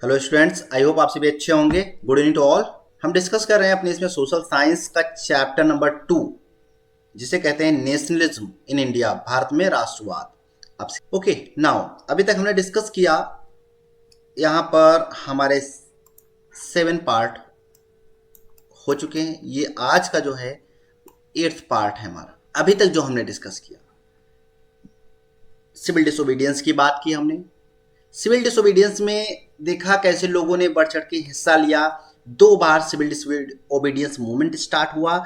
Hello students, I hope आप सभी अच्छे होंगे। Good evening to all. हम डिस्कस कर रहे हैं अपने इसमें सोशल साइंस का चैप्टर नंबर 2, जिसे कहते हैं नेशनलिज्म इन इंडिया, भारत में राष्ट्रवाद। आपसे ओके नाउ, अभी तक हमने डिस्कस किया, यहाँ पर हमारे 7 पार्ट हो चुके हैं। ये आज का जो है 8th पार्ट है हमारा। अभी तक जो हमने डिस्कस किया, सिविल डिसोबीडियंस की बात की हमने। सिविल डिसोबीडियंस में देखा कैसे लोगों ने बढ़ चढ़ के हिस्सा लिया। 2 बार सिविल डिसोबीडियंस मूवमेंट स्टार्ट हुआ।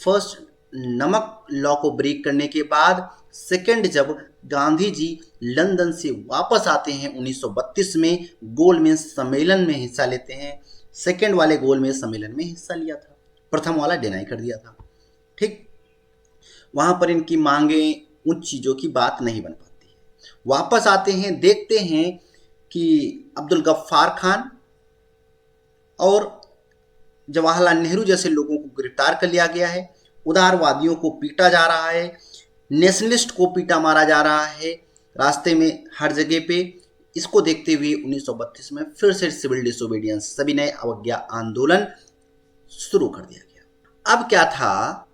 फर्स्ट नमक लॉ को ब्रेक करने के बाद, सेकंड जब गांधी जी लंदन से वापस आते हैं 1932 में, गोलमेज सम्मेलन में हिस्सा लेते हैं। सेकंड वाले गोलमेज सम्मेलन में हिस्सा लिया था, प्रथम वाला डिनाई कर दिया था। ठीक, वहां पर इनकी मांगे उन चीजों की बात नहीं बन पाती। वापस आते हैं, देखते हैं कि अब्दुल गफ्फार खान और जवाहरलाल नेहरू जैसे लोगों को गिरफ्तार कर लिया गया है। उदारवादियों को पीटा जा रहा है, नेशनलिस्ट को पीटा मारा जा रहा है रास्ते में हर जगह पे। इसको देखते हुए 1932 में फिर से सिविल डिसोबीडियंस, सभी ने अवज्ञा आंदोलन शुरू कर दिया गया। अब क्या था,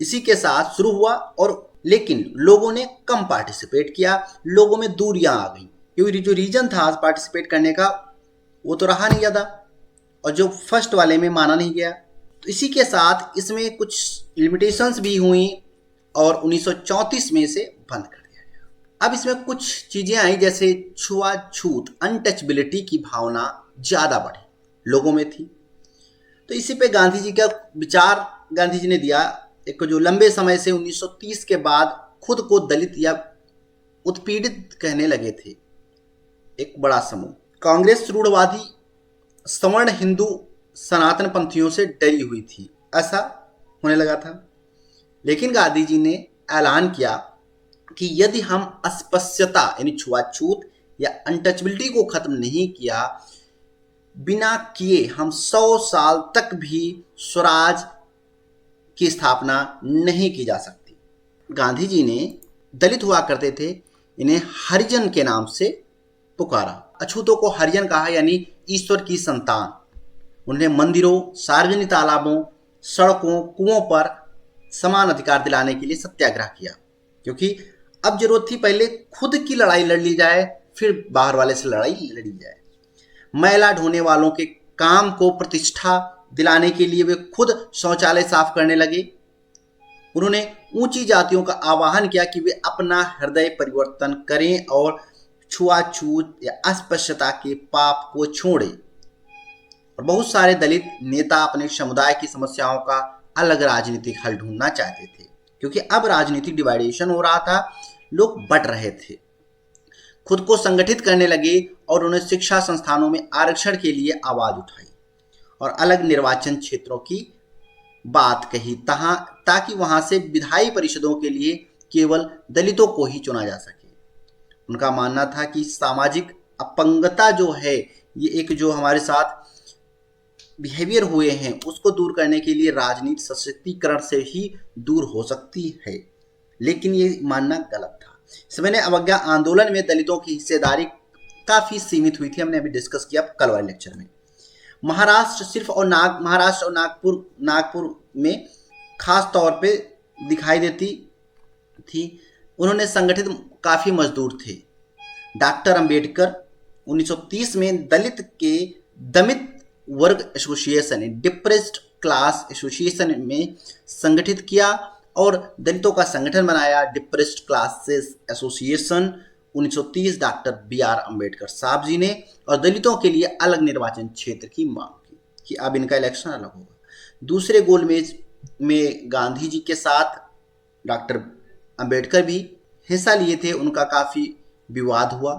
इसी के साथ शुरू हुआ, और लेकिन लोगों ने कम पार्टिसिपेट किया, लोगों में दूरियां आ गई, क्योंकि जो रीजन था पार्टिसिपेट करने का वो तो रहा नहीं ज़्यादा, और जो फर्स्ट वाले में माना नहीं गया। तो इसी के साथ इसमें कुछ लिमिटेशंस भी हुई और 1934 में इसे बंद कर दिया गया। अब इसमें कुछ चीज़ें आई, जैसे छुआछूत, अनटचबिलिटी की भावना ज़्यादा बढ़ी लोगों में थी। तो इसी पे गांधी जी का विचार गांधी जी ने दिया, एक जो लंबे समय से 1930 के बाद खुद को दलित या उत्पीड़ित कहने लगे थे एक बड़ा समूह। कांग्रेस रूढ़वादी सवर्ण हिंदू सनातन पंथियों से डरी हुई थी, ऐसा होने लगा था। लेकिन गांधी जी ने ऐलान किया कि यदि हम अस्पृश्यता यानी छुआछूत या अनटचबिलिटी को खत्म नहीं किया, बिना किए हम 100 साल तक भी स्वराज की स्थापना नहीं की जा सकती। गांधी जी ने दलित हुआ करते थे, इन्हें हरिजन के नाम से पुकारा। अछूतों को हरिजन कहा, यानी ईश्वर की संतान। उन्हें मंदिरों, सार्वजनिक तालाबों, सड़कों, कुओं पर समान अधिकार दिलाने के लिए सत्याग्रह किया, क्योंकि अब जरूरत थी पहले खुद की लड़ाई लड़ ली जाए, फिर बाहर वाले से लड़ाई लड़ी जाए। मैला ढोने वालों के काम को प्रतिष्ठा दिलाने के लिए वे खुद शौचालय साफ करने लगे। उन्होंने ऊंची जातियों का आह्वान किया कि वे अपना हृदय परिवर्तन करें और छुआछूत या अस्पृश्यता के पाप को छोड़ें। और बहुत सारे दलित नेता अपने समुदाय की समस्याओं का अलग राजनीतिक हल ढूंढना चाहते थे, क्योंकि अब राजनीतिक डिवाइडेशन हो रहा था, लोग बट रहे थे। खुद को संगठित करने लगे और उन्हें शिक्षा संस्थानों में आरक्षण के लिए आवाज उठाई और अलग निर्वाचन क्षेत्रों की बात कही, ताकि वहां से विधायी परिषदों के लिए केवल दलितों को ही चुना जा सके। उनका मानना था कि सामाजिक अपंगता जो है, ये एक जो हमारे साथ बिहेवियर हुए हैं, उसको दूर करने के लिए राजनीति सशक्तिकरण से ही दूर हो सकती है। लेकिन ये मानना गलत था। समय अवज्ञा आंदोलन में दलितों की हिस्सेदारी काफी सीमित हुई थी, हमने अभी डिस्कस किया कल वाले लेक्चर में। महाराष्ट्र और नागपुर में खास तौर पे दिखाई देती थी। उन्होंने संगठित काफी मजदूर थे। डॉक्टर अंबेडकर 1930 में दलित के दमित वर्ग एसोसिएशन, डिप्रेस्ड क्लास एसोसिएशन में संगठित किया और दलितों का संगठन बनाया, depressed classes association. 1930 doctor BR Ambedkar साहब जी ने और दलितों के लिए अलग निर्वाचन क्षेत्र की मांग की कि अब इनका इलेक्शन अलग होगा। दूसरे गोलमेज में गांधी जी के साथ डॉक्टर अम्बेडकर भी हिस्सा लिए थे। उनका काफ़ी विवाद हुआ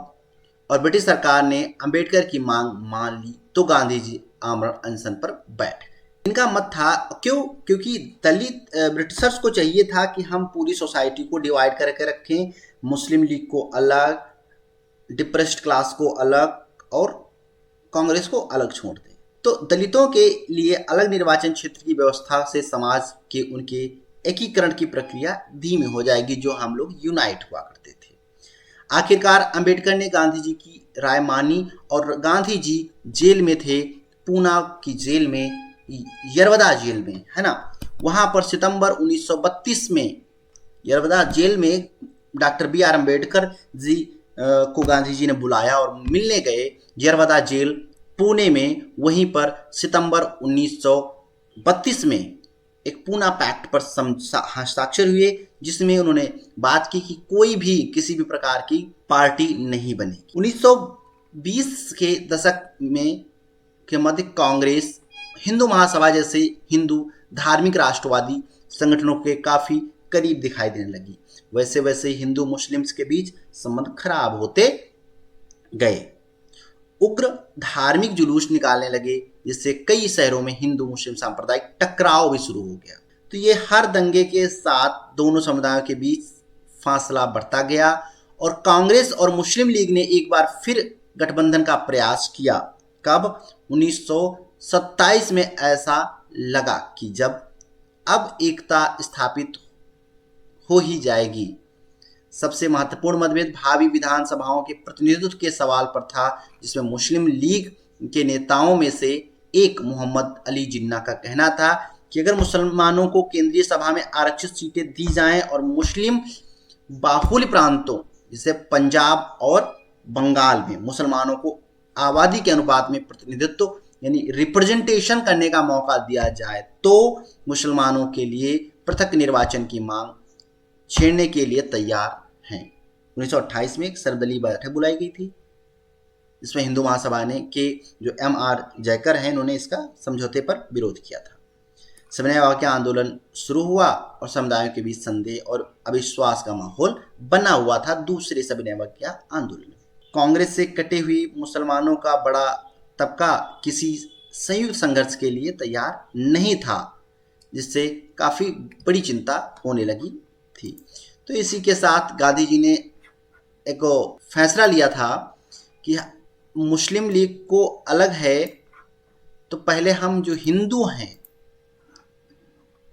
और ब्रिटिश सरकार ने अम्बेडकर की मांग मान ली, तो गांधी जी आमरण अनशन पर बैठ गए। इनका मत था, क्योंकि दलित ब्रिटिशर्स को चाहिए था कि हम पूरी सोसाइटी को डिवाइड करके रखें, मुस्लिम लीग को अलग, डिप्रेस्ड क्लास को अलग और कांग्रेस को अलग छोड़ दें। तो दलितों के लिए अलग निर्वाचन क्षेत्र की व्यवस्था से समाज के उनके एकीकरण की प्रक्रिया धीमी हो जाएगी, जो हम लोग यूनाइट हुआ करते थे। आखिरकार अंबेडकर ने गांधी जी की राय मानी और गांधी जी जेल में थे, पूना की जेल में, यरवदा जेल में, है ना। वहां पर सितंबर 1932 में यरवदा जेल में doctor B are Ambedkar ji को गांधी जी ने बुलाया और मिलने गए यरवदा जेल पुणे में। वहीं पर सितंबर 1932 में एक पूना पैक्ट पर हस्ताक्षर हुए, जिसमें उन्होंने बात की कि कोई भी किसी भी प्रकार की पार्टी नहीं बनेगी। 1920 के दशक में के मध्य कांग्रेस, हिंदू महासभा जैसे हिंदू धार्मिक राष्ट्रवादी संगठनों के काफी करीब दिखाई देने लगी। वैसे वैसे हिंदू मुस्लिम्स के बीच संबंध खराब होते गए। उग्र धार्मिक जुलूस निकालने लगे, जिससे कई शहरों में हिंदू मुस्लिम सांप्रदायिक टकराव भी शुरू हो गया। तो ये हर दंगे के साथ दोनों समुदायों के बीच फासला बढ़ता गया और कांग्रेस और मुस्लिम लीग ने एक बार फिर गठबंधन का प्रयास किया। कब? 1927 में। ऐसा लगा कि जब अब एकता स्थापित हो ही जाएगी। सबसे महत्वपूर्ण मतभेद भावी विधानसभाओं के प्रतिनिधित्व के सवाल पर था, जिसमें मुस्लिम लीग के नेताओं में से एक मोहम्मद अली जिन्ना का कहना था कि अगर मुसलमानों को केंद्रीय सभा में आरक्षित सीटें दी जाएं और मुस्लिम बाहुल्य प्रांतों जैसे पंजाब और बंगाल में मुसलमानों को आबादी के अनुपात में प्रतिनिधित्व यानी रिप्रेजेंटेशन करने का मौका दिया जाए, तो मुसलमानों के लिए पृथक निर्वाचन की मांग छेड़ने के लिए तैयार हैं। 1928 में एक सर्वदलीय बैठक बुलाई गई थी, इसमें हिंदू महासभा ने के जो एम.आर. जयकर हैं, उन्होंने इसका समझौते पर विरोध किया था। सविनय अवज्ञा आंदोलन शुरू हुआ और समुदायों के बीच संदेह और अविश्वास का माहौल बना हुआ था। दूसरे सविनय अवज्ञा आंदोलन में कांग्रेस से कटे हुए मुसलमानों का बड़ा तबका किसी संयुक्त संघर्ष के लिए तैयार नहीं था, जिससे काफी बड़ी चिंता होने लगी थी। तो इसी के साथ गांधी जी ने एक फैसला लिया था कि मुस्लिम लीग को अलग है, तो पहले हम जो हिंदू हैं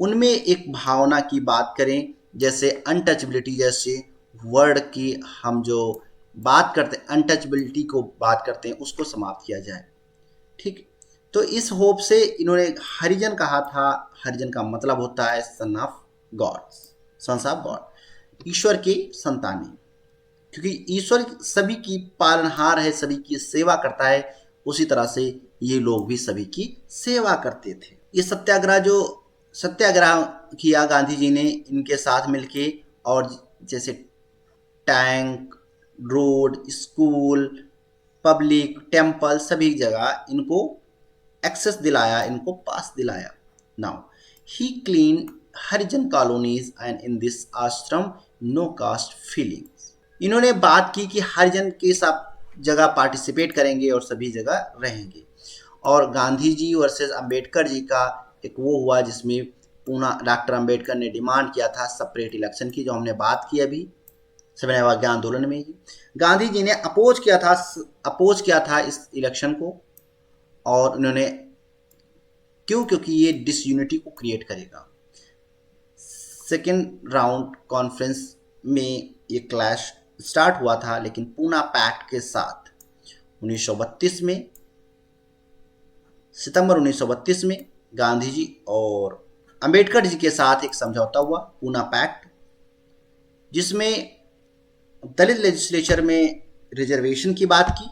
उनमें एक भावना की बात करें, जैसे अनटचबिलिटी जैसे वर्ड की हम जो बात करते हैं, अनटचबिलिटी को बात करते हैं, उसको समाप्त किया जाए। ठीक, तो इस होप से इन्होंने हरिजन कहा था। हरिजन का मतलब होता है son of God, sons of God, ईश्वर की संतानें, क्योंकि ईश्वर सभी की पालनहार है, सभी की सेवा करता है। उसी तरह से ये लोग भी सभी की सेवा करते थे। ये सत्याग्रह किया गांधी जी ने इनके साथ मिलके, और जैसे tank, road, school, public, temple, सभी जगह इनको एक्सेस दिलाया, इनको पास दिलाया। Now he clean Harijan colonies and in this आश्रम नो कास्ट फीलिंग्स। इन्होंने बात की कि हरिजन के सब जगह पार्टिसिपेट करेंगे और सभी जगह रहेंगे। और गांधी जी वर्सेस अंबेडकर जी का एक वो हुआ, जिसमें पूना डॉक्टर अंबेडकर ने डिमांड किया था सेपरेट इलेक्शन की, जो हमने बात की अभी सविनय अवज्ञा आंदोलन में ही। गांधी जी ने अपोज किया था इस इलेक्शन को, और उन्होंने क्योंकि ये डिसयूनिटी को क्रिएट करेगा। सेकेंड राउंड कॉन्फ्रेंस में ये क्लैश स्टार्ट हुआ था, लेकिन पूना पैक्ट के साथ 1932 में, सितंबर 1932 में गांधी जी और अंबेडकर जी के साथ एक समझौता हुआ, पूना पैक्ट, जिसमें दलित लेजिस्लेचर में रिजर्वेशन की बात की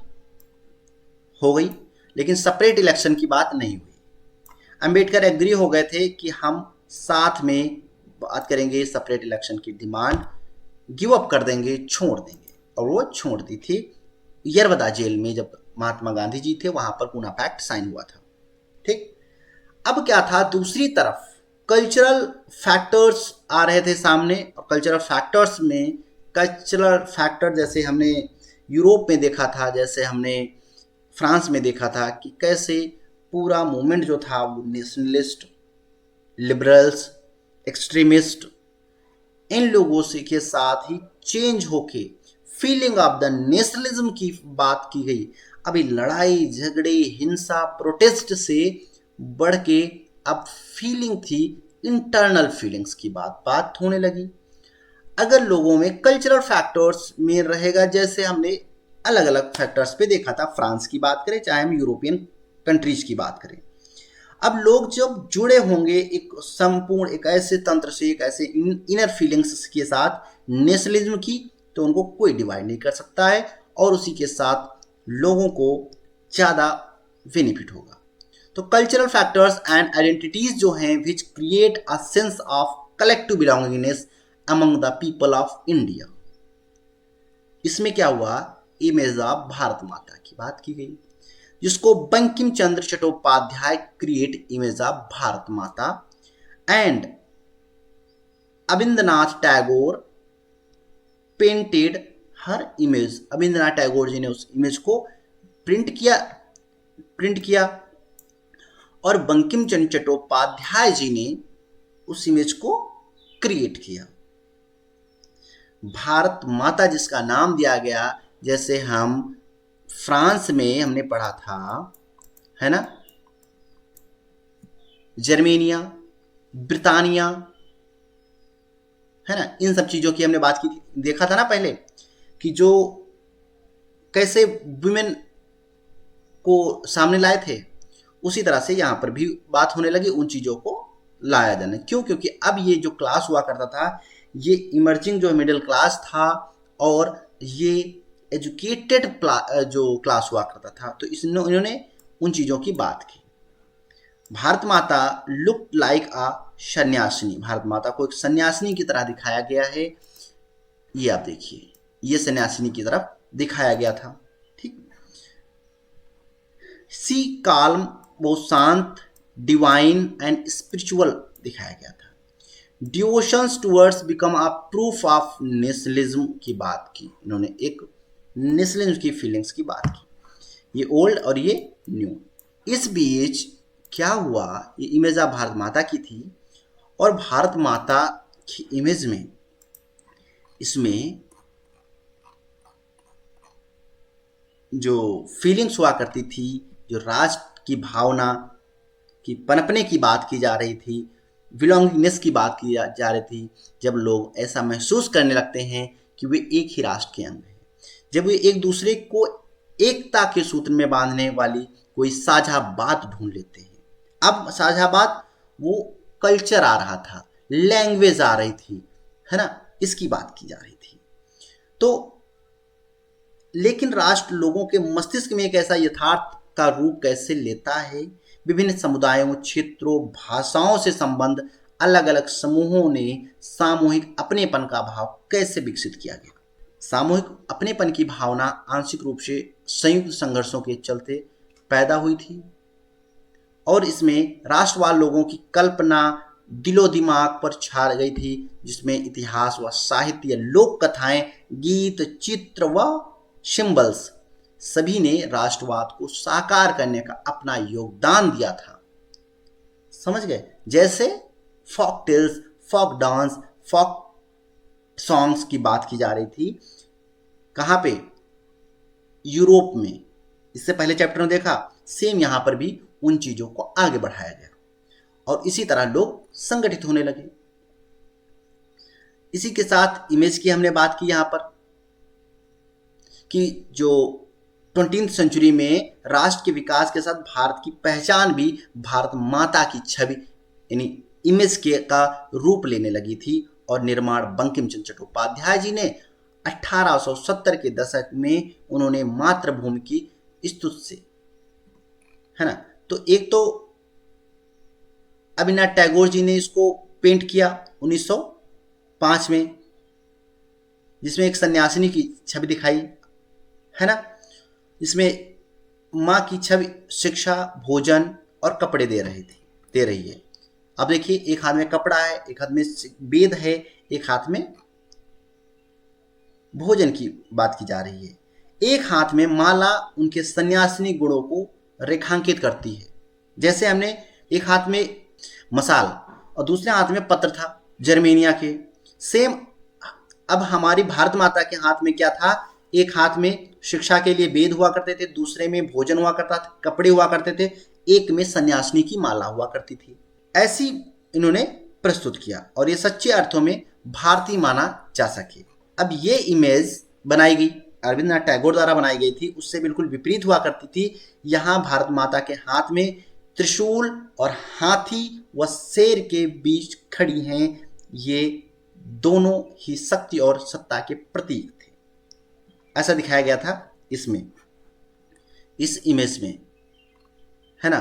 हो गई, लेकिन सेपरेट इलेक्शन की बात नहीं हुई। अंबेडकर एग्री हो गए थे कि हम साथ में बात करेंगे, सेपरेट इलेक्शन की डिमांड गिव अप कर देंगे, छोड़ देंगे, और वो छोड़ दी थी। यरवदा जेल में जब महात्मा गांधी जी थे, वहां पर पूना पैक्ट साइन हुआ था। ठीक, अब क्या था, दूसरी तरफ कल्चरल फैक्टर्स आ रहे थे सामने, और कल्चरल फैक्टर जैसे हमने यूरोप में देखा था, जैसे हमने फ्रांस में देखा था कि कैसे पूरा मूवमेंट जो था वो नेशनलिस्ट, लिबरल्स, एक्सट्रीमिस्ट, इन लोगों से के साथ ही चेंज होके फीलिंग ऑफ द नेशनलिज्म की बात की गई। अभी लड़ाई झगड़े, हिंसा, प्रोटेस्ट से बढ़ के अब फीलिंग थी, इंटरनल फीलिंग्स की बात होने लगी। अगर लोगों में कल्चरल फैक्टर्स में रहेगा, जैसे हमने अलग अलग फैक्टर्स पे देखा था, फ्रांस की बात करें चाहे हम यूरोपियन कंट्रीज की बात करें, अब लोग जब जुड़े होंगे एक संपूर्ण एक ऐसे तंत्र से, एक ऐसे इनर फीलिंग्स के साथ नेशनलिज्म की, तो उनको कोई डिवाइड नहीं कर सकता है और उसी के साथ लोगों को ज़्यादा बेनिफिट होगा। तो कल्चरल फैक्टर्स एंड आइडेंटिटीज जो हैं which create a sense of collective belongingness among the people of India. इसमें क्या हुआ, इमेज ऑफ भारत माता की बात की गई, जिसको Bankim Chandra Chattopadhyay create image of Bharat Mata and Abanindranath Tagore painted her image. Abanindranath Tagore ji ने उस इमेज को प्रिंट किया और बंकिम चंद्र चट्टोपाध्याय जी ने उस इमेज को क्रिएट किया। भारत माता जिसका नाम दिया गया, जैसे हम फ्रांस में हमने पढ़ा था, है ना, जर्मेनिया, ब्रिटानिया, है ना, इन सब चीजों की हमने बात की थी, देखा था ना पहले कि जो कैसे वुमेन को सामने लाए थे, उसी तरह से यहाँ पर भी बात होने लगी उन चीजों को लाया जाना। क्यों? क्योंकि अब ये जो क्लास हुआ करता था, ये इमर्जिंग जो मिडिल क्लास था और ये एजुकेटेड जो क्लास हुआ करता था, तो इन्होंने उन चीजों की बात की। भारत माता लुक लाइक अ सन्यासिनी, भारत माता को एक सन्यासिनी की तरह दिखाया गया है। ये आप देखिए, ये सन्यासिनी की तरफ दिखाया गया था, ठीक। सी काल्म, वो शांत, डिवाइन एंड स्पिरिचुअल दिखाया गया था। Devotions towards become a proof of nationalism की बात की, इन्होंने एक नेशनलिज्म की फीलिंग्स की बात की, ये ओल्ड और ये न्यू। इस बीच क्या हुआ, ये इमेज ऑफ भारत माता की थी और भारत माता की इमेज में इसमें जो फीलिंग्स हुआ करती थी, जो राष्ट्र की भावना की पनपने की बात की जा रही थी, बिलोंगिंगनेस की बात की जा रही थी, जब लोग ऐसा महसूस करने लगते हैं कि वे एक ही राष्ट्र के अंग हैं, जब वे एक दूसरे को एकता के सूत्र में बांधने वाली कोई साझा बात ढूंढ लेते हैं। अब साझा बात वो कल्चर आ रहा था, लैंग्वेज आ रही थी, है ना, इसकी बात की जा रही थी। तो लेकिन राष्ट्र लोगों के मस्तिष्क में एक ऐसा यथार्थ का रूप कैसे लेता है, विभिन्न समुदायों, क्षेत्रों, भाषाओं से संबंध, अलग अलग समूहों ने सामूहिक अपनेपन का भाव कैसे विकसित किया गया। सामूहिक अपनेपन की भावना आंशिक रूप से संयुक्त संघर्षों के चलते पैदा हुई थी और इसमें राष्ट्रवाद लोगों की कल्पना दिलो दिमाग पर छा गई थी, जिसमें इतिहास व साहित्य, लोक कथाएं, गीत, चित्र व सिंबल्स सभी ने राष्ट्रवाद को साकार करने का अपना योगदान दिया था। समझ गए? जैसे folk tales, folk dance, folk songs की बात की जा रही थी, कहाँ पे? यूरोप में। इससे पहले चैप्टर में देखा, सेम यहां पर भी उन चीजों को आगे बढ़ाया गया और इसी तरह लोग संगठित होने लगे। इसी के साथ इमेज की हमने बात की यहां पर कि जो 20वीं सेंचुरी में राष्ट्र के विकास के साथ भारत की पहचान भी भारत माता की छवि यानी इमेज के का रूप लेने लगी थी और निर्माण बंकिम चंद्र चट्टोपाध्याय जी ने 1870 के दशक में उन्होंने मातृभूमि की स्तुति से, है ना, तो एक तो अविनाश टैगोर जी ने इसको पेंट किया 1905 में, जिसमें एक सन्यासिनी की छवि दिखाई, है ना, जिसमें माँ की छवि शिक्षा, भोजन और कपड़े दे रही है। अब देखिए, एक हाथ में कपड़ा है, एक हाथ में वेद है, एक हाथ में भोजन की बात की जा रही है। एक हाथ में माला उनके सन्यासिनी गुणों को रेखांकित करती है, जैसे हमने एक हाथ में मसाल और दूसरे हाथ में पत्र था जर्मेनिया के, सेम अब हमारी भारत माता के हाथ में क्या था, एक हाथ में शिक्षा के लिए वेद हुआ करते थे, दूसरे में भोजन हुआ करता था, कपड़े हुआ करते थे, एक में सन्यासिनी की माला हुआ करती थी। ऐसी इन्होंने प्रस्तुत किया और ये सच्चे अर्थों में भारतीय माना जा सके। अब ये इमेज बनाई गई रविंद्रनाथ टैगोर द्वारा बनाई गई थी, उससे बिल्कुल विपरीत हुआ करती थी। यहाँ भारत माता के हाथ में त्रिशूल और हाथी व शेर के बीच खड़ी हैं। ये दोनों ही शक्ति और सत्ता के प्रतीक थे, ऐसा दिखाया गया था इसमें, इस इमेज में, है ना।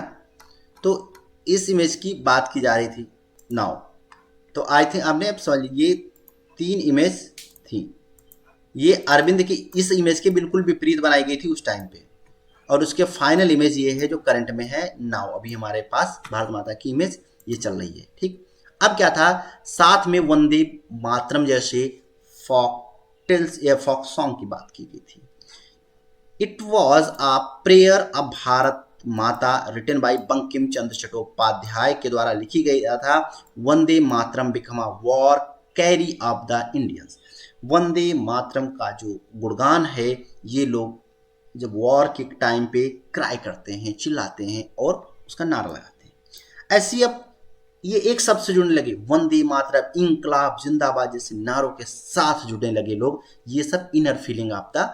तो इस इमेज की बात की जा रही थी नाउ। तो आई थिंक आपने अब समझ ये 3 इमेज थी। ये अरविंद की इस इमेज के बिल्कुल विपरीत बनाई गई थी उस टाइम पे, और उसके फाइनल इमेज ये है जो करंट में है नाउ। अभी हमारे पास भारत माता की इमेज ये चल रही है, ठीक। अब क्या था, साथ में वंदे मातरम जैसे फॉक टेल्स या फॉक सॉन्ग की बात की गई थी। It was a prayer of Bharat Mata written by Bankim Chandra Chattopadhyay के द्वारा लिखी गई था। Vande Mataram became a war cry of the Indians. Vande Mataram का जो गुणगान है, ये लोग जब वॉर के टाइम पे क्राई करते हैं, चिल्लाते हैं और उसका नारा लगाते हैं। ऐसी अब ये एक शब्द से जुड़ने लगे, वंदे मातरम, इंकलाब जिंदाबाद जैसे नारों के साथ जुड़ने लगे लोग। ये सब inner feeling of the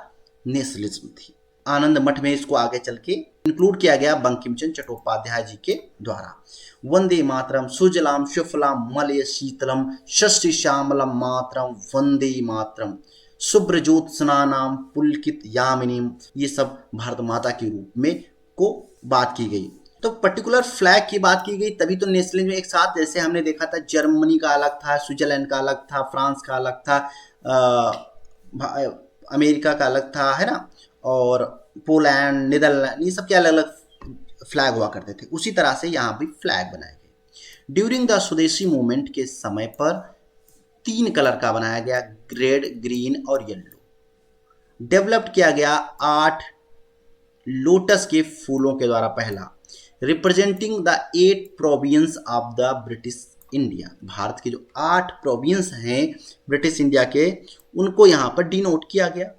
nationalism थी। आनंद मठ में इसको आगे चल के इंक्लूड किया गया बंकिम चंद्र चट्टोपाध्याय जी के द्वारा। वंदे मातरम सुजलाम सुफलाम मलय शीतलम शशि श्यामलम मातरम वंदे मातरम शुभ्रज्योत स्नानाम पुलकित यामिनीम। ये सब भारत माता के रूप में को बात की गई। तो पर्टिकुलर फ्लैग की बात की गई, तभी तो नेशनलिज्म एक साथ, जैसे हमने देखा था जर्मनी का अलग था, स्विट्जरलैंड का अलग था, फ्रांस का अलग था, अमेरिका का अलग था, है ना, और पोलैंड, नीदरलैंड, ये सब के अलग अलग फ्लैग हुआ करते थे। उसी तरह से यहाँ भी फ्लैग बनाए गए। ड्यूरिंग द स्वदेशी मूवमेंट के समय पर 3 कलर का बनाया गया, रेड, ग्रीन और येलो। डेवलप्ड किया गया 8 लोटस के फूलों के द्वारा, पहला representing the 8 province of the British India. Bharat के जो 8 प्रोविंस हैं ब्रिटिश इंडिया के, उनको यहाँ पर डिनोट किया गया।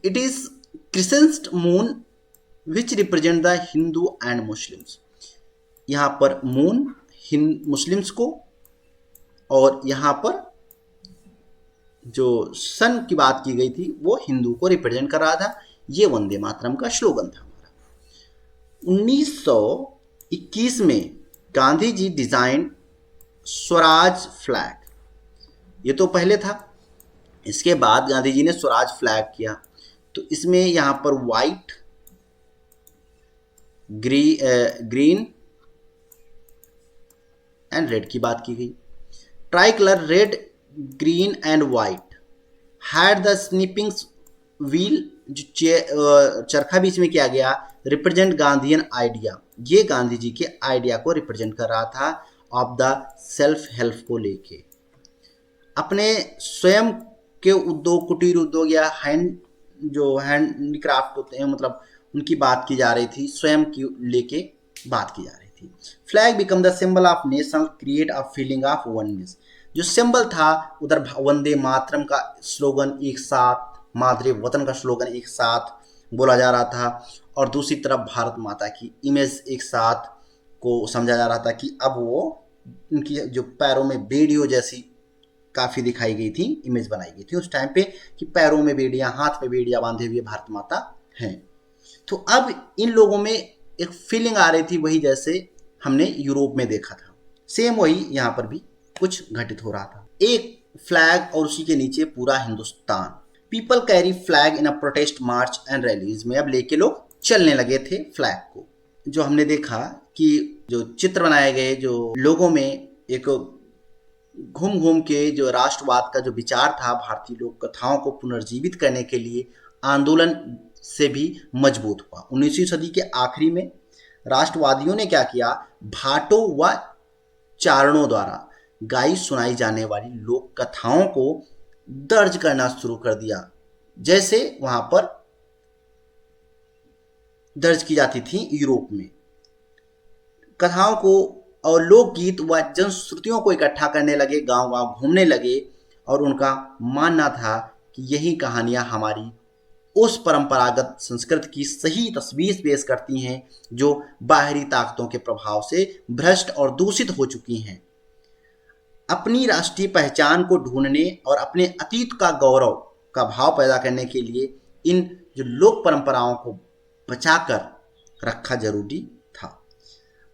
It is crescent moon which represent the Hindu and Muslims. यहाँ पर मून मुस्लिम्स को, और यहाँ पर जो सन की बात की गई थी वो हिंदू को रिप्रेजेंट कर रहा था। ये वंदे मातरम का स्लोगन था हमारा। 1921 में गांधी जी डिजाइन स्वराज फ्लैग। ये तो पहले था, इसके बाद गांधी जी ने स्वराज फ्लैग किया। तो इसमें यहाँ पर वाइट, ग्रीन एंड रेड की बात की गई। Try colour red, green and white had the snipping wheel, जो चरखा बीच में किया गया, रिप्रेजेंट गांधीयन आइडिया। ये गांधी जी के आइडिया को रिप्रेजेंट कर रहा था, ऑफ द सेल्फ हेल्प को लेके। अपने स्वयं के उद्योग, कुटीर उद्योग या हैंडक्राफ्ट होते हैं, मतलब उनकी बात की जा रही थी, स्वयं की लेके बात की जा रही थी। Flag become the symbol of nation, create a feeling of oneness. जो सिंबल था उधर वंदे मातरम का स्लोगन एक साथ, मातृ वतन का स्लोगन एक साथ बोला जा रहा था, और दूसरी तरफ भारत माता की इमेज एक साथ को समझा जा रहा था कि अब वो उनकी जो पैरों में बेड़ियों जैसी काफ़ी दिखाई गई थी, इमेज बनाई गई थी उस टाइम पे कि पैरों में बेड़ियां, हाथ में बेड़ियां बांधे हुए भारत माता हैं। तो अब इन लोगों में एक फीलिंग आ रही थी, वही जैसे हमने यूरोप में देखा था, सेम वही यहाँ पर भी कुछ घटित हो रहा था। एक फ्लैग और उसी के नीचे पूरा Hindustan. People carry flag in a protest March and rallies में अब लेके लोग चलने लगे थे फ्लैग को। जो हमने देखा कि जो चित्र बनाए गए, जो लोगों में एक घूम घूम के जो राष्ट्रवाद का जो विचार था, भारतीय लोक कथाओं को पुनर्जीवित करने के लिए आंदोलन से भी मजबूत हुआ। 19वीं सदी के आखिरी में राष्ट्रवादियों ने क्या किया, भाटों व चारणों द्वारा गाई सुनाई जाने वाली लोक कथाओं को दर्ज करना शुरू कर दिया, जैसे वहां पर दर्ज की जाती थी यूरोप में। कथाओं को और लोकगीत व जनश्रुतियों को इकट्ठा करने लगे, गांव गांव घूमने लगे, और उनका मानना था कि यही कहानियां हमारी उस परंपरागत संस्कृति की सही तस्वीर पेश करती हैं जो बाहरी ताकतों के प्रभाव से भ्रष्ट और दूषित हो चुकी हैं। अपनी राष्ट्रीय पहचान को ढूंढने और अपने अतीत का गौरव का भाव पैदा करने के लिए इन जो लोक परंपराओं को बचाकर रखा जरूरी था।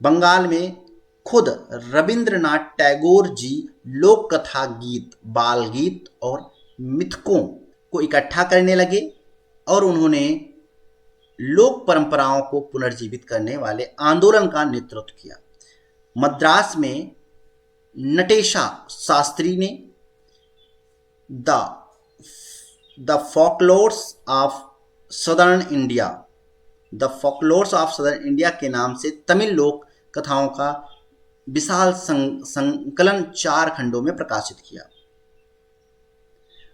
बंगाल में खुद रविंद्रनाथ टैगोर जी लोक कथा गीत, बाल गीत और मिथकों को इकट्ठा करने लगे और उन्होंने लोक परंपराओं को पुनर्जीवित करने वाले आंदोलन का नेतृत्व किया। मद्रास में नटेशा शास्त्री ने the folklores of southern India के नाम से तमिल लोक कथाओं का विशाल संकलन 4 खंडों में प्रकाशित किया।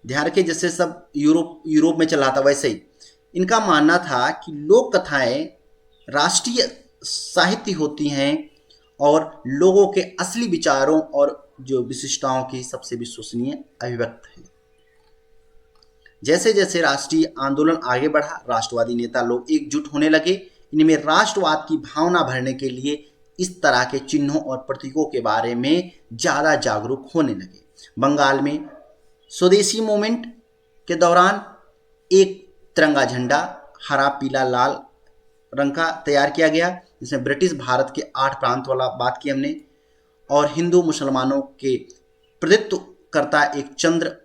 ध्यान रखिए, जैसे सब यूरोप में चला था वैसे ही इनका मानना था कि लोक कथाएं राष्ट्रीय साहित्य होती हैं और लोगों के असली विचारों और जो विशिष्टताओं की सबसे विश्वसनीय अभिव्यक्त है। जैसे जैसे राष्ट्रीय आंदोलन आगे बढ़ा, राष्ट्रवादी नेता लोग एकजुट होने लगे। इनमें राष्ट्रवाद की भावना भरने के लिए इस तरह के चिन्हों और प्रतीकों के बारे में ज्यादा जागरूक होने लगे। बंगाल में स्वदेशी मूवमेंट के दौरान एक तिरंगा झंडा हरा, पीला, लाल रंग का तैयार किया गया, जिसमें ब्रिटिश भारत के 8 प्रांत वाला बात की हमने, और हिंदू मुसलमानों के प्रतिनिधित्व करता एक चंद्र,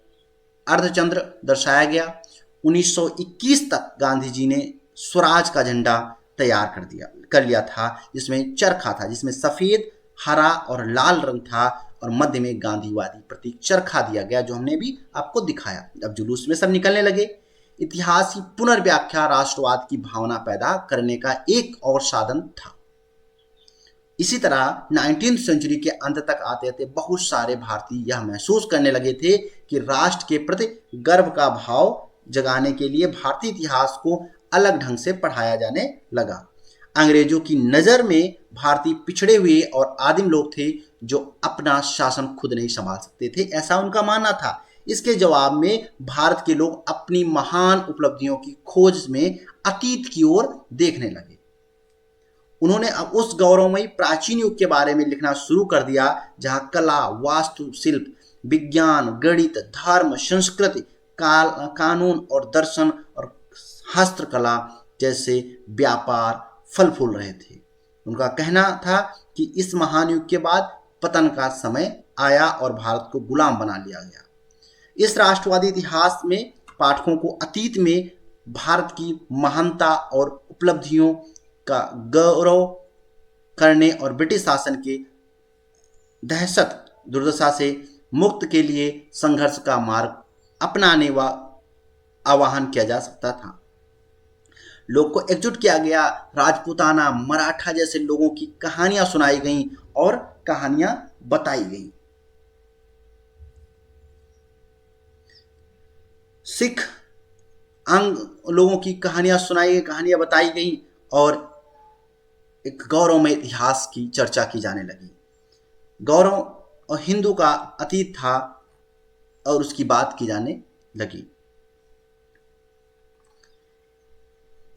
अर्धचंद्र दर्शाया गया। 1921 तक गांधी जी ने स्वराज का झंडा तैयार कर लिया था, जिसमें चरखा था, जिसमें सफेद, हरा और लाल रंग था और मध्य में गांधीवादी प्रतीक चरखा दिया गया, जो हमने भी आपको दिखाया। अब जुलूस में सब निकलने लगे। इतिहास की पुनर्व्याख्या राष्ट्रवाद की भावना पैदा करने का एक और साधन था। इसी तरह 19वीं सेंचुरी के अंत तक आते आते बहुत सारे भारतीय यह महसूस करने लगे थे कि राष्ट्र के प्रति गर्व का भाव जगाने के लिए भारतीय इतिहास को अलग ढंग से पढ़ाया जाने लगा। अंग्रेजों की नजर में भारतीय पिछड़े हुए और आदिम लोग थे जो अपना शासन खुद नहीं संभाल सकते थे, ऐसा उनका मानना था। इसके जवाब में भारत के लोग अपनी महान उपलब्धियों की खोज में अतीत की ओर देखने लगे। उन्होंने अब उस गौरवमयी प्राचीन युग के बारे में लिखना शुरू कर दिया जहां कला, वास्तुशिल्प, विज्ञान, गणित, धर्म, संस्कृति, कानून और दर्शन और हस्तकला जैसे व्यापार फल फूल रहे थे। उनका कहना था कि इस महान युग के बाद पतन का समय आया और भारत को गुलाम बना लिया गया। इस राष्ट्रवादी इतिहास में पाठकों को अतीत में भारत की महानता और उपलब्धियों का गौरव करने और ब्रिटिश शासन के दहशत दुर्दशा से मुक्त के लिए संघर्ष का मार्ग अपनाने व आह्वान किया जा सकता था। लोग को एकजुट किया गया। राजपूताना, मराठा जैसे लोगों की कहानियां सुनाई गईं और कहानियां बताई गईं। सिख अंग लोगों की कहानियां सुनाई गई, कहानियां बताई गईं और एक गौरवमय इतिहास की चर्चा की जाने लगी। गौरव और हिंदू का अतीत था और उसकी बात की जाने लगी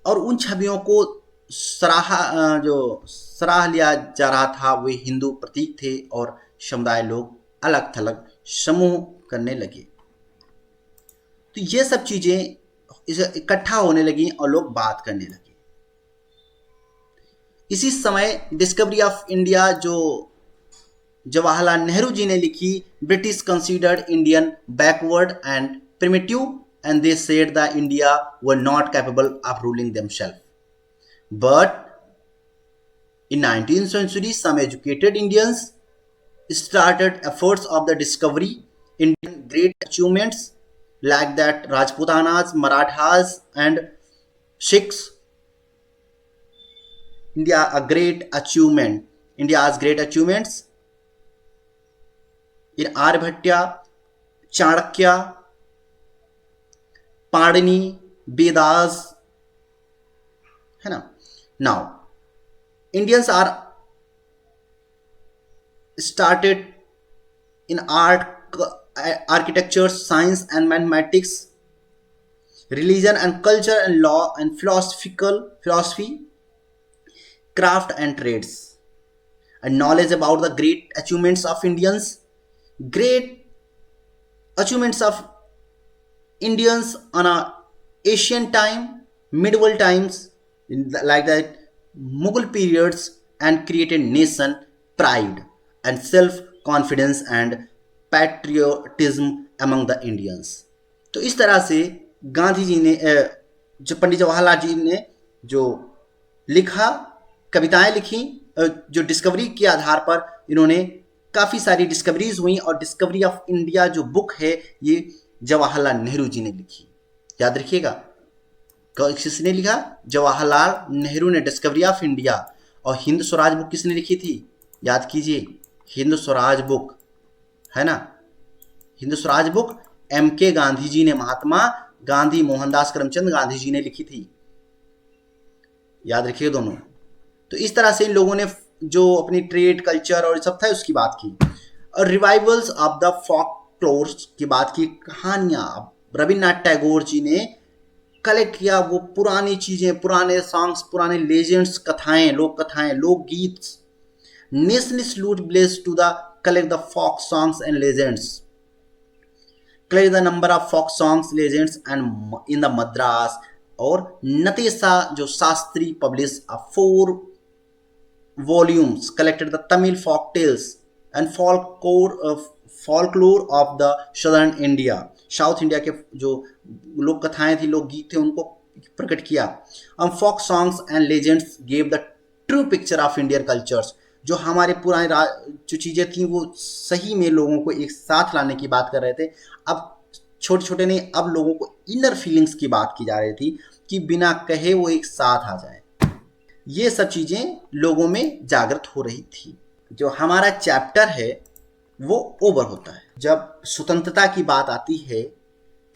और उन छवियों को सराह लिया जा रहा था। वे हिंदू प्रतीक थे और समुदाय लोग अलग थलग समूह करने लगे। तो ये सब चीजें इकट्ठा होने लगी और लोग बात करने लगे। इसी समय डिस्कवरी ऑफ इंडिया जो जवाहरलाल नेहरू जी ने लिखी, British considered Indian backward and primitive and they said that India were not capable of ruling themselves. But in 19th century, some educated Indians started efforts of the discovery Indian great achievements like that Rajputanas, Marathas and Sikhs. India's great achievements in Aryabhatta, Chanakya, Panini, Vedas, है ना। Now Indians are started in art, architecture, science and mathematics, religion and culture and law and philosophy, craft and trades, and knowledge about the great achievements of Indians great achievements of Indians on a Asian time, medieval times, like that Mughal periods, and created nation pride and self confidence and patriotism among the Indians. तो इस तरह से गांधी जी ने जो पंडित जवाहरलाल जी ने जो लिखा, कविताएं लिखी, जो डिस्कवरी के आधार पर इन्होंने काफ़ी सारी डिस्कवरीज हुई, और डिस्कवरी ऑफ इंडिया जो बुक है ये जवाहरलाल नेहरू जी ने लिखी। याद रखिएगा, किसने लिखा? जवाहरलाल नेहरू ने डिस्कवरी ऑफ इंडिया। और हिंद स्वराज बुक किसने लिखी थी? याद कीजिए, हिंद स्वराज बुक है ना, हिंद स्वराज बुक MK गांधी जी ने, महात्मा गांधी, मोहनदास करमचंद गांधी जी ने लिखी थी। याद रखिए दोनों। तो इस तरह से इन लोगों ने जो अपनी ट्रेड, कल्चर और सब था उसकी बात की। और रिवाइवल्स ऑफ द फोकलोर्स की बात की, कहानियां रविन्द्रनाथ टैगोर जी ने कलेक्ट किया, वो पुरानी चीजें, पुराने सॉन्ग्स, पुराने लेजेंड्स, कथाएं, लोक कथाएं, लोकगीत। नेशनलिस्ट लूट ब्लेस to the collect the folk songs and legends, collect the number of folk songs legends and in the Madras. और नतेशा जो Shastri publish 4 volumes collected the Tamil folk tales and folklore of the southern India, south India के जो लोक कथाएं थी, लोकगीत थे, उनको प्रकट किया। Folk songs and legends gave the true picture of Indian cultures, जो हमारे पुराने जो चीज़ें थी वो सही में लोगों को एक साथ लाने की बात कर रहे थे। अब छोटे छोटे नहीं, अब लोगों को इनर फीलिंग्स की बात की जा रही थी कि बिना कहे वो एक साथ आ जाए। ये सब चीज़ें लोगों में जागृत हो रही थी। जो हमारा चैप्टर है वो ओवर होता है। जब स्वतंत्रता की बात आती है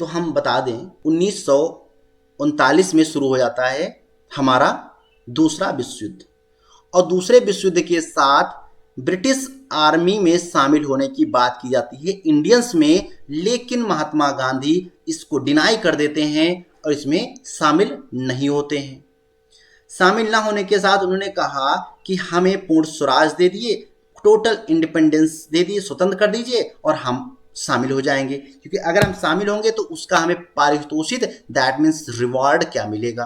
तो हम बता दें 1939 में शुरू हो जाता है हमारा दूसरा विश्व युद्ध, और दूसरे विश्व युद्ध के साथ ब्रिटिश आर्मी में शामिल होने की बात की जाती है इंडियंस में, लेकिन महात्मा गांधी इसको डिनाई कर देते हैं और इसमें शामिल नहीं होते हैं। शामिल ना होने के साथ उन्होंने कहा कि हमें पूर्ण स्वराज दे दिए, टोटल इंडिपेंडेंस दे दिए, स्वतंत्र कर दीजिए और हम शामिल हो जाएंगे, क्योंकि अगर हम शामिल होंगे तो उसका हमें पारितोषिक, दैट मीन्स रिवॉर्ड क्या मिलेगा।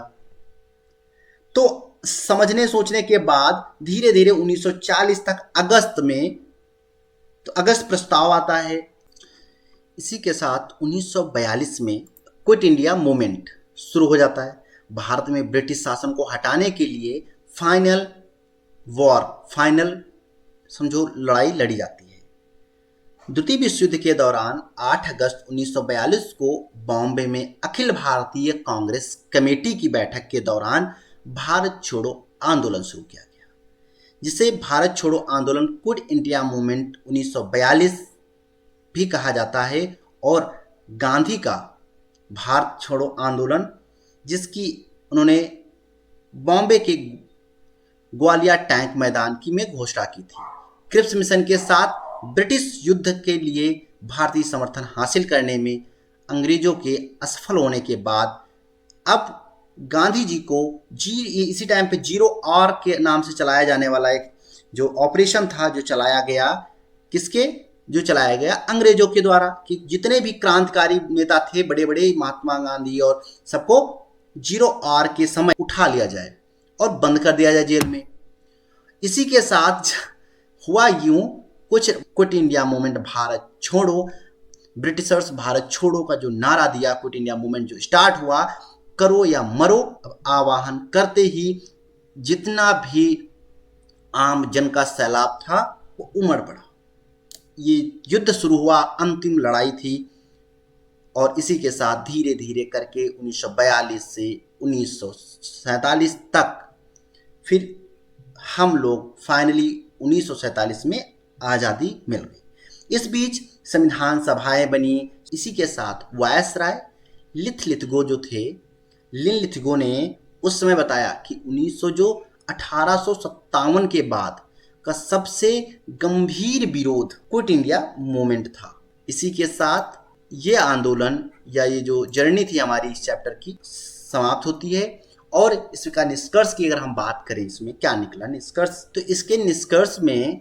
तो समझने सोचने के बाद धीरे धीरे 1940 तक अगस्त में, तो अगस्त प्रस्ताव आता है। इसी के साथ 1942 में क्विट इंडिया मूवमेंट शुरू हो जाता है। भारत में ब्रिटिश शासन को हटाने के लिए फाइनल समझो लड़ाई लड़ी जाती है। द्वितीय विश्व युद्ध के दौरान 8 अगस्त 1942 को बॉम्बे में अखिल भारतीय कांग्रेस कमेटी की बैठक के दौरान भारत छोड़ो आंदोलन शुरू किया गया, जिसे भारत छोड़ो आंदोलन, क्विट इंडिया मूवमेंट 1942 भी कहा जाता है। और गांधी का भारत छोड़ो आंदोलन, जिसकी उन्होंने बॉम्बे के ग्वालियर टैंक मैदान की में घोषणा की थी। क्रिप्स मिशन के साथ ब्रिटिश युद्ध के लिए भारतीय समर्थन हासिल करने में अंग्रेजों के असफल होने के बाद अब गांधी जी को इसी टाइम पे 0R के नाम से चलाया जाने वाला एक जो ऑपरेशन था, जो चलाया गया, जो चलाया गया अंग्रेजों के द्वारा, कि जितने भी क्रांतिकारी नेता थे, बड़े बड़े, महात्मा गांधी और सबको 0R के समय उठा लिया जाए और बंद कर दिया जाए जेल में। इसी के साथ हुआ यूं, कुछ क्विट इंडिया मूवमेंट, भारत छोड़ो, ब्रिटिशर्स भारत छोड़ो का जो नारा दिया, क्विट इंडिया मूवमेंट जो स्टार्ट हुआ, करो या मरो आवाहन करते ही जितना भी आम जन का सैलाब था वो उमड़ पड़ा। ये युद्ध शुरू हुआ, अंतिम लड़ाई थी। और इसी के साथ धीरे धीरे करके 1942 से 1947 तक फिर हम लोग फाइनली 1947 में आज़ादी मिल गई। इस बीच संविधान सभाएं बनी। इसी के साथ वायसराय लिथलिथगो जो थे, लिथलिथगो ने उस समय बताया कि 1857 के बाद का सबसे गंभीर विरोध क्विट इंडिया मूवमेंट था। इसी के साथ ये आंदोलन या ये जो जर्नी थी हमारी इस चैप्टर की समाप्त होती है। और इसका निष्कर्ष की अगर हम बात करें, इसमें क्या निकला निष्कर्ष, तो इसके निष्कर्ष में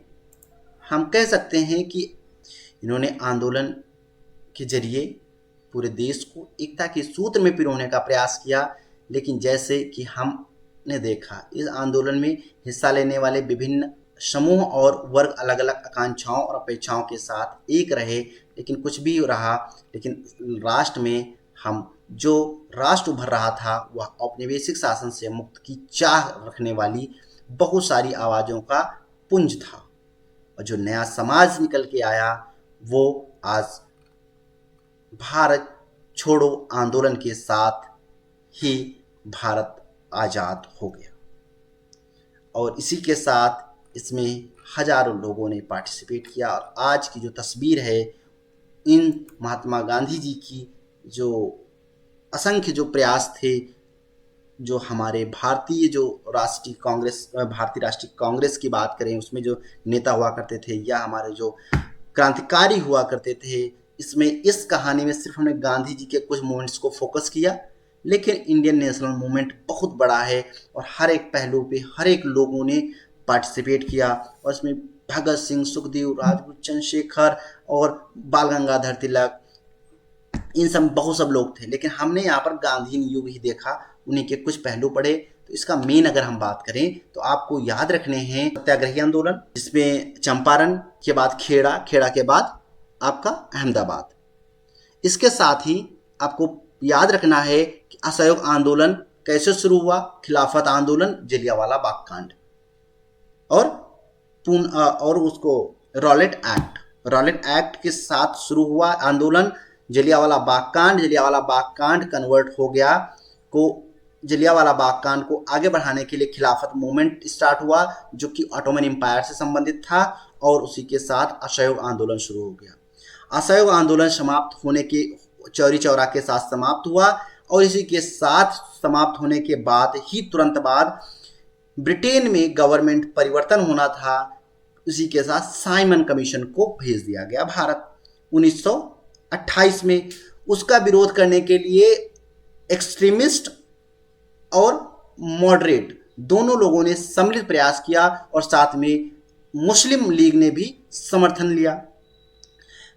हम कह सकते हैं कि इन्होंने आंदोलन के जरिए पूरे देश को एकता के सूत्र में पिरोने का प्रयास किया। लेकिन जैसे कि हमने देखा, इस आंदोलन में हिस्सा लेने वाले विभिन्न समूह और वर्ग अलग अलग आकांक्षाओं और अपेक्षाओं के साथ एक रहे, लेकिन कुछ भी रहा, लेकिन राष्ट्र में हम जो राष्ट्र उभर रहा था वह औपनिवेशिक शासन से मुक्त की चाह रखने वाली बहुत सारी आवाज़ों का पुंज था। और जो नया समाज निकल के आया वो आज भारत छोड़ो आंदोलन के साथ ही भारत आज़ाद हो गया। और इसी के साथ इसमें हजारों लोगों ने पार्टिसिपेट किया। और आज की जो तस्वीर है, इन महात्मा गांधी जी की जो असंख्य जो प्रयास थे, जो हमारे भारतीय जो राष्ट्रीय कांग्रेस की बात करें, उसमें जो नेता हुआ करते थे या हमारे जो क्रांतिकारी हुआ करते थे, इसमें इस कहानी में सिर्फ हमने गांधी जी के कुछ मोमेंट्स को फोकस किया, लेकिन इंडियन नेशनल मूवमेंट बहुत बड़ा है और हर एक पहलू पे हर एक लोगों ने पार्टिसिपेट किया। और इसमें भगत सिंह, सुखदेव, राजगुरु, चंद्रशेखर और बाल गंगाधर तिलक, इन सब बहुत सब लोग थे, लेकिन हमने यहाँ पर गांधी युग ही देखा, उन्हीं के कुछ पहलू पढ़े। तो इसका मेन अगर हम बात करें तो आपको याद रखने हैं सत्याग्रही आंदोलन, जिसमें चंपारण के बाद खेड़ा, खेड़ा के बाद आपका अहमदाबाद। इसके साथ ही आपको याद रखना है कि असहयोग आंदोलन कैसे शुरू हुआ, खिलाफत आंदोलन, जलियांवाला बाग कांड और उसको रॉलेट एक्ट के साथ शुरू हुआ आंदोलन। जलियांवाला बाग कांड कन्वर्ट हो गया जलियांवाला बाग कांड को आगे बढ़ाने के लिए खिलाफत मूवमेंट स्टार्ट हुआ, जो कि ऑटोमन एम्पायर से संबंधित था। और उसी के साथ असहयोग आंदोलन शुरू हो गया। असहयोग आंदोलन समाप्त होने के चौरी चौरा के साथ समाप्त हुआ। और इसी के साथ समाप्त होने के बाद ही तुरंत बाद ब्रिटेन में गवर्नमेंट परिवर्तन होना था। इसी के साथ साइमन कमीशन को भेज दिया गया भारत 1928 में। उसका विरोध करने के लिए एक्सट्रीमिस्ट और मॉडरेट दोनों लोगों ने सम्मिलित प्रयास किया और साथ में मुस्लिम लीग ने भी समर्थन लिया।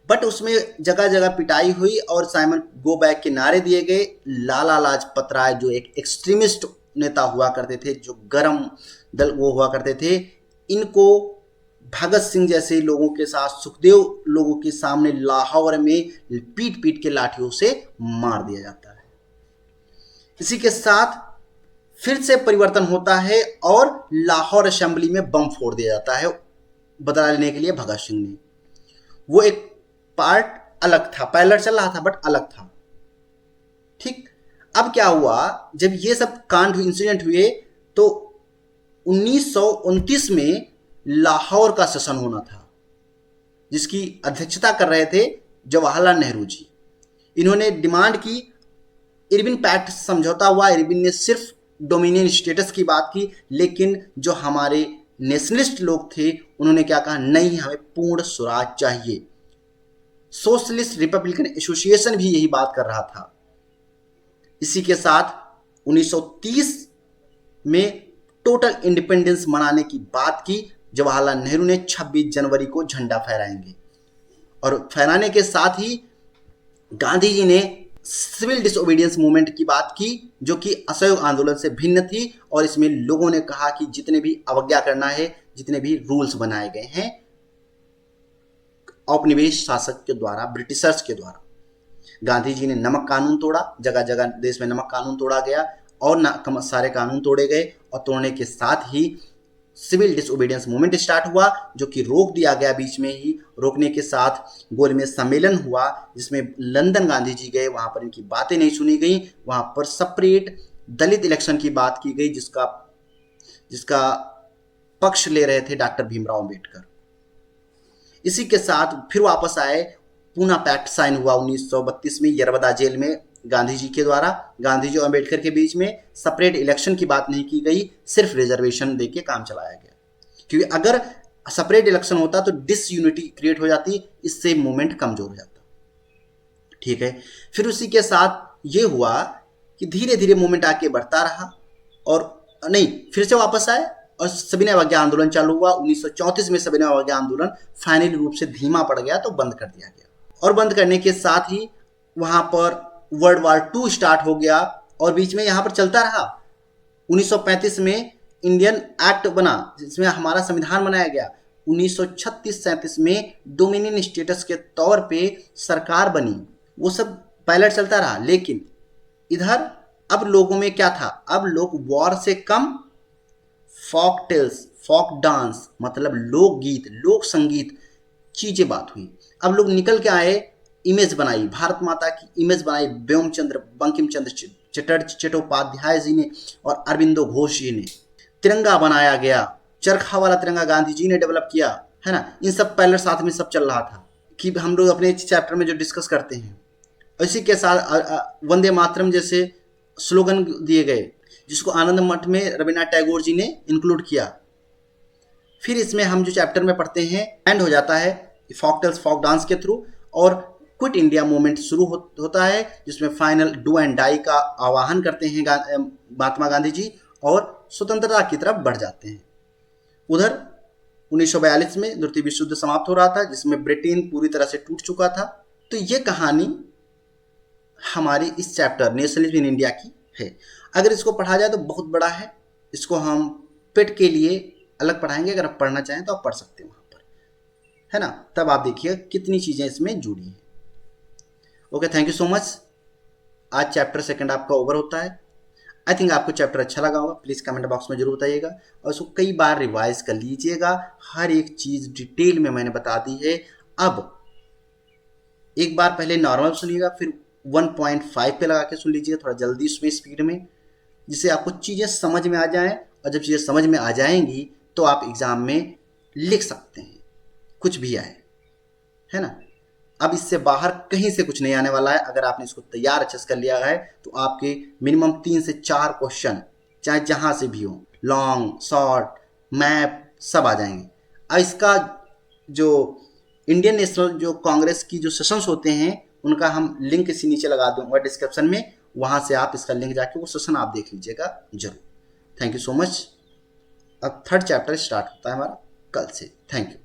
बट उसमें जगह जगह पिटाई हुई और साइमन गो बैक के नारे दिए गए। लाला लाजपत राय जो एक एक्सट्रीमिस्ट नेता हुआ करते थे, जो गरम दल वो हुआ करते थे, इनको भगत सिंह जैसे लोगों के साथ सुखदेव लोगों के सामने लाहौर में पीट पीट के लाठियों से मार दिया जाता है। इसी के साथ फिर से परिवर्तन होता है और लाहौर असेंबली में बम फोड़ दिया जाता है बदला लेने के लिए भगत सिंह ने। वो एक पार्ट अलग था, पैरेलल चल रहा था बट अलग था। ठीक, अब क्या हुआ, जब ये सब कांड इंसिडेंट हुए तो 1929 में लाहौर का सेशन होना था, जिसकी अध्यक्षता कर रहे थे जवाहरलाल नेहरू जी। इन्होंने डिमांड की, इरविन पैक्ट समझौता हुआ। इरविन ने सिर्फ डोमिनियन स्टेटस की बात की, लेकिन जो हमारे नेशनलिस्ट लोग थे उन्होंने क्या कहा, नहीं, हमें पूर्ण स्वराज चाहिए। सोशलिस्ट रिपब्लिकन एसोसिएशन भी यही बात कर रहा था। इसी के साथ 1930 में टोटल इंडिपेंडेंस मनाने की बात की। जवाहरलाल नेहरू ने 26 जनवरी को झंडा फहराएंगे और फहराने के साथ ही गांधी जी ने सिविल डिसओबीडियंस मूवमेंट की बात की, जो कि असहयोग आंदोलन से भिन्न थी। और इसमें लोगों ने कहा कि जितने भी अवज्ञा करना है, जितने भी रूल्स बनाए गए हैं औपनिवेश शासक के द्वारा, ब्रिटिशर्स के द्वारा, गांधी जी ने नमक कानून तोड़ा। जगह जगह देश में नमक कानून तोड़ा गया और सारे कानून तोड़े गए। और तोड़ने के साथ ही सिविल डिसओबीडियंस मूवमेंट स्टार्ट हुआ, जो कि रोक दिया गया बीच में ही। रोकने के साथ गोल में सम्मेलन हुआ, जिसमें लंदन गांधी जी गए, वहां पर इनकी बातें नहीं सुनी गई। वहां पर सेपरेट दलित इलेक्शन की बात की गई, जिसका पक्ष ले रहे थे डॉक्टर भीमराव अंबेडकर। इसी के साथ फिर वापस आए, पूना पैक्ट साइन हुआ 1932 में यरवदा जेल में गांधी जी के द्वारा। गांधी जी और अम्बेडकर के बीच में सेपरेट इलेक्शन की बात नहीं की गई, सिर्फ रिजर्वेशन देके काम चलाया गया। क्योंकि अगर सेपरेट इलेक्शन होता तो डिसयूनिटी क्रिएट हो जाती, इससे मूवमेंट कमजोर हो जाता। ठीक है, फिर उसी के साथ ये हुआ कि धीरे धीरे मूवमेंट आगे बढ़ता रहा और नहीं, फिर से वापस आए और सविनय अवज्ञा आंदोलन चालू हुआ। 1934 में सविनय अवज्ञा आंदोलन फाइनली रूप से धीमा पड़ गया तो बंद कर दिया गया, और बंद करने के साथ ही वहां पर वर्ल्ड वार 2 स्टार्ट हो गया और बीच में यहाँ पर चलता रहा। 1935 में इंडियन एक्ट बना जिसमें हमारा संविधान बनाया गया। 1936-37 में डोमिनियन स्टेटस के तौर पे सरकार बनी। वो सब पायलट चलता रहा, लेकिन इधर अब लोगों में क्या था, अब लोग वॉर से कम फॉक टेल्स, फॉक डांस मतलब लोकगीत, लोक संगीत चीजें बात हुई। अब लोग निकल के आए, इमेज बनाई, भारत माता की इमेज बनाई बंकिम चंद्र चट्टोपाध्याय जी ने और अरविंदो घोष जी ने। तिरंगा बनाया गया, चरखा वाला तिरंगा गांधी जी ने डेवलप किया, है ना। इन सब पहले साथ में सब चल रहा था कि हम लोग अपने चैप्टर में जो डिस्कस करते हैं। इसी के साथ वंदे मातरम जैसे स्लोगन दिए गए, जिसको आनंद मठ में रविन्द्रनाथ टैगोर जी ने इंक्लूड किया। फिर इसमें हम जो चैप्टर में पढ़ते हैं एंड हो जाता है फॉक टेल्स, फॉक डांस के थ्रू, और क्विट इंडिया मूवमेंट शुरू होता है, जिसमें फाइनल डू एंड डाई का आह्वान करते हैं महात्मा गांधी जी और स्वतंत्रता की तरफ बढ़ जाते हैं। उधर 1942 में द्वितीय विश्व युद्ध समाप्त हो रहा था, जिसमें ब्रिटेन पूरी तरह से टूट चुका था। तो ये कहानी हमारी इस चैप्टर नेशनलिज्म इन इंडिया की है। अगर इसको पढ़ा जाए तो बहुत बड़ा है, इसको हम पेट के लिए अलग पढ़ाएंगे। अगर आप पढ़ना चाहें तो आप पढ़ सकते हैं वहाँ पर, है ना। तब आप देखिए कितनी चीज़ें इसमें जुड़ी हैं। Okay, thank you so much. आज चैप्टर सेकंड आपका ओवर होता है। आई थिंक आपको चैप्टर अच्छा लगा होगा। प्लीज़ कमेंट बॉक्स में जरूर बताइएगा और इसको कई बार रिवाइज कर लीजिएगा। हर एक चीज़ डिटेल में मैंने बता दी है। अब एक बार पहले नॉर्मल सुनिएगा, फिर 1.5 पे लगा के सुन लीजिएगा, थोड़ा जल्दी उसमें स्पीड में, जिससे आपको चीज़ें समझ में आ जाएं। और जब चीज़ें समझ में आ जाएंगी तो आप एग्ज़ाम में लिख सकते हैं, कुछ भी आए, है ना। अब इससे बाहर कहीं से कुछ नहीं आने वाला है। अगर आपने इसको तैयार अच्छे से कर लिया है तो आपके मिनिमम 3 से 4 क्वेश्चन चाहे जहाँ से भी हो, लॉन्ग शॉर्ट मैप सब आ जाएंगे। अब इसका जो इंडियन नेशनल जो कांग्रेस की जो सेशंस होते हैं उनका हम लिंक इसी नीचे लगा दूंगा डिस्क्रिप्शन में, वहाँ से आप इसका लिंक जाके वो सेशन आप देख लीजिएगा जरूर। Thank you so much. अब थर्ड चैप्टर स्टार्ट होता है हमारा कल से। Thank you.